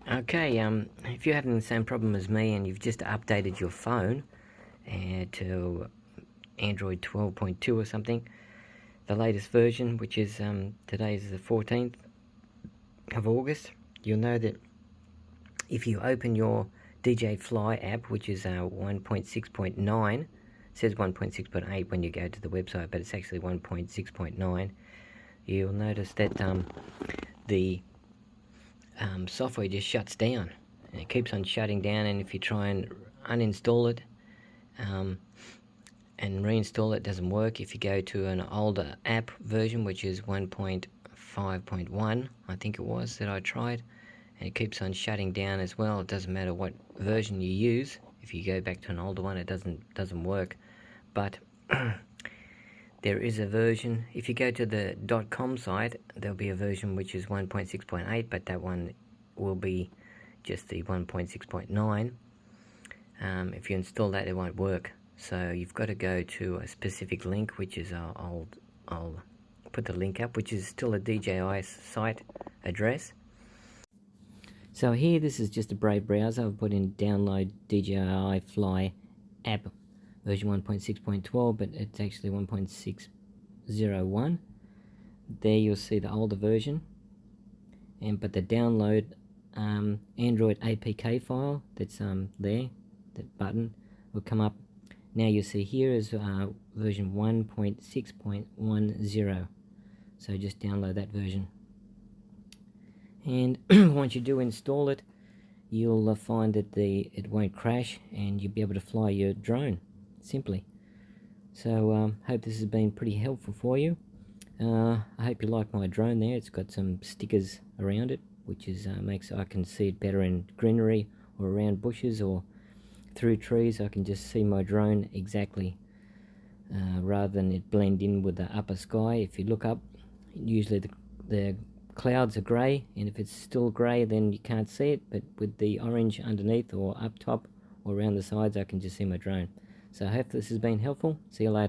Okay, if you're having the same problem as me and you've just updated your phone to Android 12.2 or something, the latest version, which is today is the 14th of August, you'll know that if you open your DJI Fly app, which is 1.6.9, it says 1.6.8 when you go to the website, but it's actually 1.6.9, you'll notice that the software just shuts down, and it keeps on shutting down. And if you try and uninstall it and reinstall it, doesn't work. If you go to an older app version, which is 1.5.1, I think it was, that I tried, and it keeps on shutting down as well. It doesn't matter what version you use. If you go back to an older one, it doesn't work. But there is a version, if you go to the .com site, there'll be a version which is 1.6.8, but that one will be just the 1.6.9. If you install that, it won't work. So you've got to go to a specific link, which is I'll put the link up, which is still a DJI site address. So here, this is just a Brave browser. I've put in download DJI Fly App version 1.6.12, but it's actually 1.601. There you'll see the older version, but the download Android APK file that's there, that button will come up. Now you'll see here is version 1.6.10. So just download that version. And once you do install it, you'll find that it won't crash, and you'll be able to fly your drone simply. So hope this has been pretty helpful for you. I hope you like my drone there. It's got some stickers around it, which is makes I can see it better in greenery or around bushes or through trees. I can just see my drone exactly, rather than it blend in with the upper sky. If you look up, usually the clouds are grey, and if it's still grey, then you can't see it, but with the orange underneath or up top or around the sides, I can just see my drone. So I hope this has been helpful. See you later.